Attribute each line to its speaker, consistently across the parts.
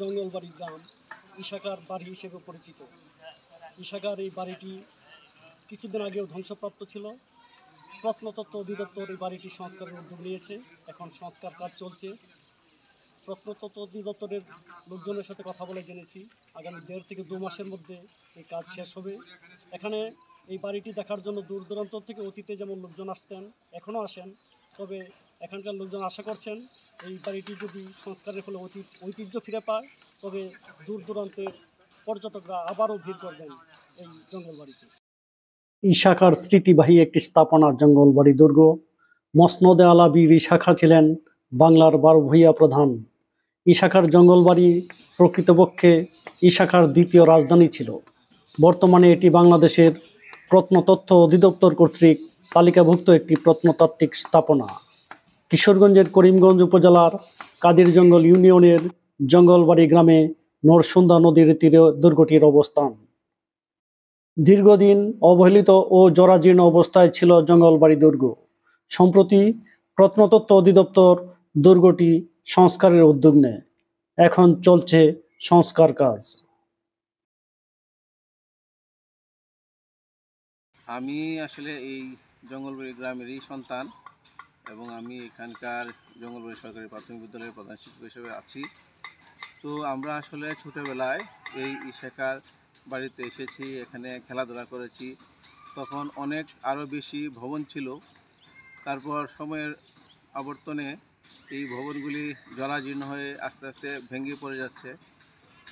Speaker 1: জঙ্গলবাড়ি গ্রাম ইশাকার বাড়ি হিসেবে পরিচিত। ইশাকার এই বাড়িটি কিছুদিন আগেও ধ্বংসপ্রাপ্ত ছিল। প্রত্নতত্ত্ব অধিদপ্তর এই বাড়িটি সংস্কারের উদ্যোগ নিয়েছে। এখন সংস্কার কাজ চলছে। প্রত্নতত্ত্ব অধিদপ্তরের লোকজনের সাথে কথা বলে জেনেছি আগামী 1.5 থেকে 2 মাসের মধ্যে এই কাজ শেষ হবে। এখানে এই বাড়িটি দেখার জন্য দূর দূরান্ত থেকে অতীতে যেমন লোকজন আসতেন, এখনও আসেন, তবে এখানকার লোকজন আশা করছেন এই বাড়িটি যদি সংস্কারের ফলে ঐতিহ্য ফিরে পায় তবে দূর দূরান্তের পর্যটকরা আবারও ভিড় করবেন এই জঙ্গলবাড়িতে। ইশাকার স্মৃতিবাহী একটি স্থাপনা জঙ্গলবাড়ি দুর্গ। মসনদে আলা বীর ইশাখা ছিলেন বাংলার 12 ভূঁইয়া প্রধান। ইশাকার জঙ্গলবাড়ি প্রকৃতপক্ষে ইশাকার দ্বিতীয় রাজধানী ছিল। বর্তমানে এটি বাংলাদেশের প্রত্নতত্ত্ব অধিদপ্তর কর্তৃক তালিকাভুক্ত একটি প্রত্নতাত্ত্বিক স্থাপনা। কিশোরগঞ্জের করিমগঞ্জ উপজেলার কাদিরজঙ্গল ইউনিয়নের জঙ্গলবাড়ি গ্রামে নরসুন্দা নদীর তীরে দুর্গটির অবস্থান। দীর্ঘদিন অবহেলিত ও জরাজীর্ণ অবস্থায় ছিল জঙ্গলবাড়ি দুর্গ। সম্প্রতি প্রত্নতত্ত্ব অধিদপ্তর দুর্গটি সংস্কারের উদ্যোগ নেয়। এখন চলছে সংস্কার কাজ।
Speaker 2: আমি আসলে এই জঙ্গলবাড়ি গ্রামেরই সন্তান এবং আমি এখানকার জঙ্গলবাড়ি সরকারি প্রাথমিক বিদ্যালয়ের প্রধান শিক্ষক হিসেবে আছি। তো আমরা আসলে ছোটোবেলায় এই ইশাকার বাড়িতে এসেছি, এখানে খেলাধুলা করেছি। তখন অনেক আরও বেশি ভবন ছিল। তারপর সময়ের আবর্তনে এই ভবনগুলি জরাজীর্ণ হয়ে আস্তে আস্তে ভেঙে পড়ে যাচ্ছে।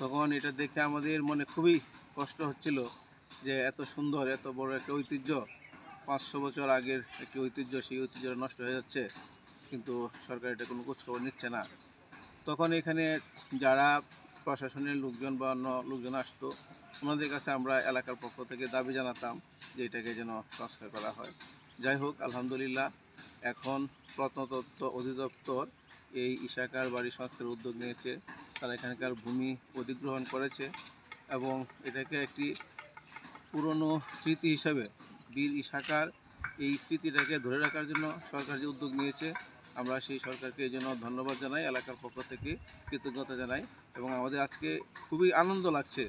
Speaker 2: তখন এটা দেখে আমাদের মনে খুবই কষ্ট হচ্ছিল যে এত সুন্দর এত বড় একটা ঐতিহ্য, 500 বছর আগের একটি ঐতিহ্য, সেই ঐতিহ্যটা নষ্ট হয়ে যাচ্ছে, কিন্তু সরকার এটা কোনো খোঁজখবর নিচ্ছে না। তখন এখানে যারা প্রশাসনের লোকজন বা অন্য লোকজন আসতো, ওনাদের কাছে আমরা এলাকার পক্ষ থেকে দাবি জানাতাম যে এটাকে যেন সংস্কার করা হয়। যাই হোক, আলহামদুলিল্লাহ এখন প্রত্নতত্ত্ব অধিদপ্তর এই ইশাকার বাড়ি সংস্কারের উদ্যোগ নিয়েছে। তারা এখানকার ভূমি অধিগ্রহণ করেছে এবং এটাকে একটি পুরনো স্মৃতি হিসাবে বীর ইশাকার এই স্মৃতিটাকে ধরে রাখার জন্য সরকার যে উদ্যোগ নিয়েছে, আমরা সেই সরকারকে এই জন্য ধন্যবাদ জানাই, এলাকার পক্ষ থেকে কৃতজ্ঞতা জানাই। এবং আমাদের আজকে খুবই আনন্দ লাগছে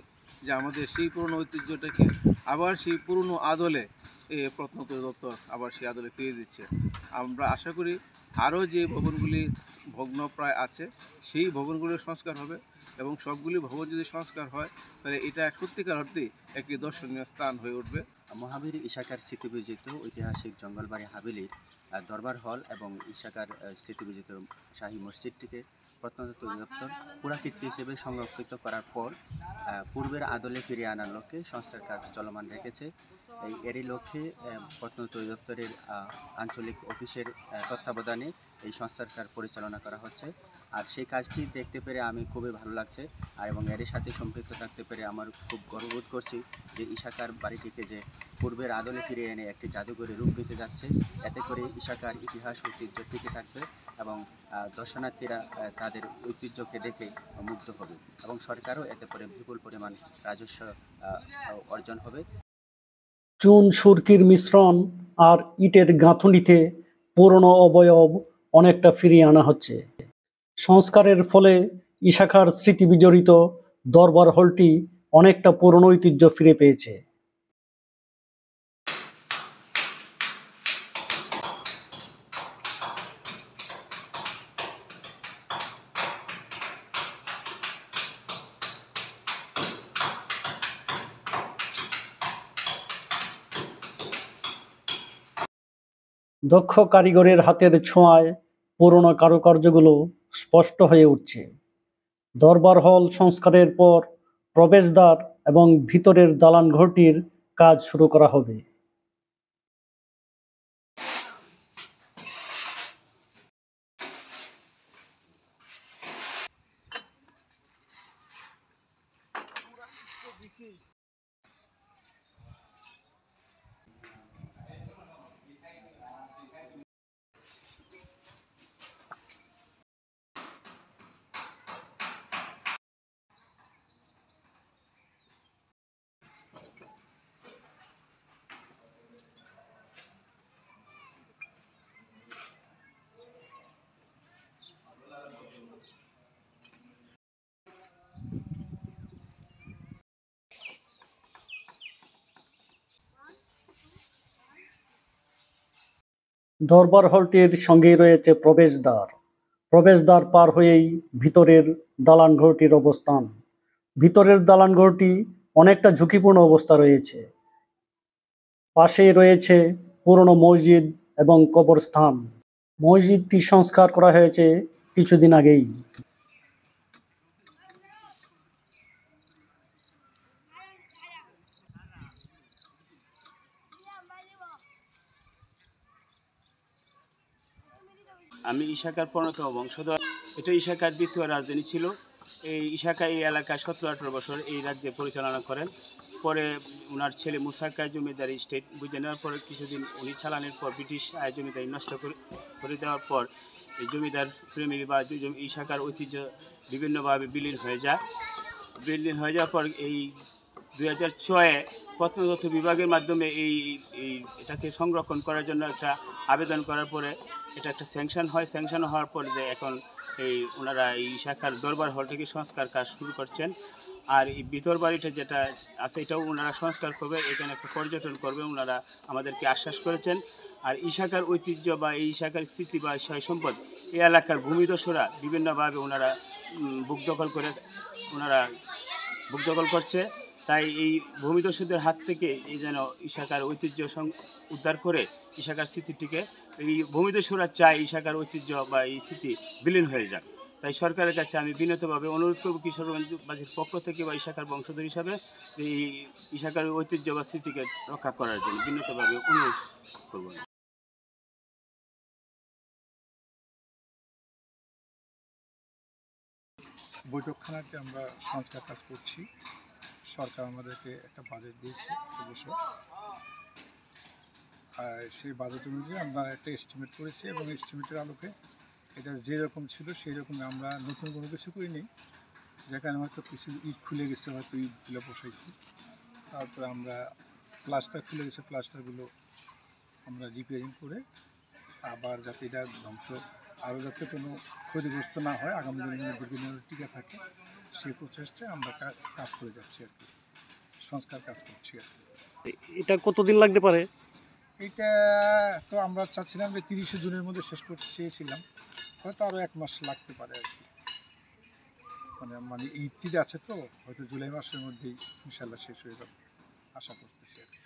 Speaker 2: যে আমাদের সেই পুরনো ঐতিহ্যটাকে আবার সেই পুরনো আদলে প্রত্নতত্ত্ব দপ্তর আবার সেই আদলে ফিরিয়ে দিচ্ছে। আমরা আশা করি আরও যে ভবনগুলি ভগ্নপ্রায় আছে সেই ভবনগুলির সংস্কার হবে এবং সবগুলি ভবন যদি সংস্কার হয় তাহলে এটা সত্যিকার অর্থেই একটি দর্শনীয় স্থান হয়ে উঠবে।
Speaker 3: মহাবীর ইশাকার স্মৃতিবিজিত ঐতিহাসিক জঙ্গলবাড়ি হাভেলির দরবার হল এবং ইশাকার স্মৃতিবিজিত শাহী মসজিদটিকে প্রত্নতত্ত্ব অধিদপ্তর পুরাকীর্তি হিসেবে সংরক্ষিত করার পর পূর্বের আদলে ফিরিয়ে আনার লক্ষ্যে সংস্কার কাজ চলমান রেখেছে। এরই লক্ষ্যে প্রত্নতত্ত্ব অধিদপ্তরের আঞ্চলিক অফিসের তত্ত্বাবধানে এই সংস্কার কাজ পরিচালনা করা হচ্ছে। আর সেই কাজটি দেখতে পেরে আমি খুবই ভালো লাগছে এবং এর সাথে সম্পৃক্ত থাকতে পেরে আমার খুব গর্ববোধ করছি যে ইশাকার বাড়িটিকে যে পূর্বের আদলে ফিরিয়ে এনে একটি জাদুঘরে রূপ দিতে যাচ্ছে। এতে করে ইশাকার ইতিহাস ঐতিহ্য টিকে থাকবে এবং দর্শনার্থীরা তাদের ঐতিহ্যকে দেখে মুগ্ধ হবে এবং সরকারও এতে করে বিপুল পরিমাণ রাজস্ব অর্জন হবে।
Speaker 1: চুন সুরকির মিশ্রণ আর ইটের গাঁথুনিতে পুরনো অবয়ব অনেকটা ফিরিয়ে আনা হচ্ছে। সংস্কারের ফলে ইশাকার স্মৃতি বিজড়িত দরবার হলটি অনেকটা পুরনো ঐতিহ্য ফিরে পেয়েছে। দক্ষ কারিগরের হাতের ছোঁয়ায় পুরনো কারুকার্যগুলো স্পষ্ট হয়ে উঠছে। দরবার হল সংস্কারের পর প্রবেশদ্বার এবং ভিতরের দালান ঘরটির কাজ শুরু করা হবে। দরবার হলটির সঙ্গেই রয়েছে প্রবেশদ্বার। প্রবেশদ্বার পার হয়েই ভিতরের দালান ঘরটির অবস্থান। ভিতরের দালান ঘরটি অনেকটা ঝুঁকিপূর্ণ অবস্থা রয়েছে। পাশেই রয়েছে পুরনো মসজিদ এবং কবরস্থান। মসজিদটি সংস্কার করা হয়েছে কিছুদিন আগেই।
Speaker 4: আমি ইশাকার প্রণতম বংশধর। এটা ইশাকার দ্বিতীয় রাজধানী ছিল। এই ইশাকা এই এলাকায় 17-18 বছর এই রাজ্যে পরিচালনা করেন। পরে ওনার ছেলে মুসাকা জমিদারি স্টেট বুঝে নেওয়ার পরে কিছুদিন উনি চালানোর পর ব্রিটিশ জমিদারি নষ্ট করে দেওয়ার পর এই জমিদার প্রেমী বা ইশাকার ঐতিহ্য বিভিন্নভাবে বিলীন হয়ে যায়। বিলীন হয়ে যাওয়ার পর এই 2006-এ প্রত্নতত্ত্ব বিভাগের মাধ্যমে এটাকে সংরক্ষণ করার জন্য একটা আবেদন করার পরে এটা একটা স্যাংশন হয়। স্যাংশন হওয়ার পরে যে এখন ওনারা এই শাখার দরবার হল থেকে সংস্কার কাজ শুরু করছেন। আর এই ভিতর বাড়িটা যেটা আছে এটাও ওনারা সংস্কার করবে, এখানে একটা পর্যটন করবে ওনারা আমাদেরকে আশ্বাস করেছেন। আর এই শাখার ঐতিহ্য বা এই শাখার স্মৃতি বা সয় সম্পদ এই এলাকার ভূমিদস্যুরা বিভিন্নভাবে ওনারা বুক দখল করছে। তাই এই ভূমিদস্যুদের হাত থেকে এই যেন ইশাকার ঐতিহ্য উদ্ধার করে ইশাকার স্মৃতিটিকে, এই ভূমিদস্যুরা চায় ইশাকার ঐতিহ্য বা এই স্মৃতি বিলীন হয়ে যাক। তাই সরকারের কাছে আমি বিনীতভাবে অনুরোধ করব কিশোরগঞ্জবাসীর পক্ষ থেকে বা ইশাকার বংশধর হিসাবে এই ইশাকার ঐতিহ্য বা স্মৃতিকে রক্ষা করার জন্য বিনীতভাবে অনুরোধ করব।
Speaker 5: বৈঠকখানাতে আমরা সংস্কার কাজ করছি। সরকার আমাদেরকে একটা বাজেট দিয়েছে এবছর, আর সেই বাজেট অনুযায়ী আমরা একটা এস্টিমেট করেছি এবং এস্টিমেটের আলোকে এটা যেরকম ছিল সেই রকম আমরা নতুন কোনো কিছু করিনি। যেখানে হয়তো কিছু ইট খুলে গেছে, হয়তো ইটগুলো বসাইছি। তারপরে আমরা প্লাস্টার খুলে গেছে, প্লাস্টারগুলো আমরা রিপেয়ারিং করে আবার যাতে এটা আরও যাতে কোনো ক্ষতিগ্রস্ত না হয়, আগামী দিনের বিভিন্ন টিকে থাকে সেই প্রচেষ্টায় আমরা কাজ করে যাচ্ছি আর কি, সংস্কার কাজ করছি আর কি।
Speaker 1: এটা কতদিন লাগতে পারে?
Speaker 5: এইটা তো আমরা চাচ্ছিলাম যে 30শে জুনের মধ্যে শেষ করতে চেয়েছিলাম, হয়তো আরও 1 মাস লাগতে পারে আর কি। মানে ঈদ আছে তো, হয়তো জুলাই মাসের মধ্যেই ইনশাল্লাহ শেষ হয়ে যাবে আশা করতেছি আর কি।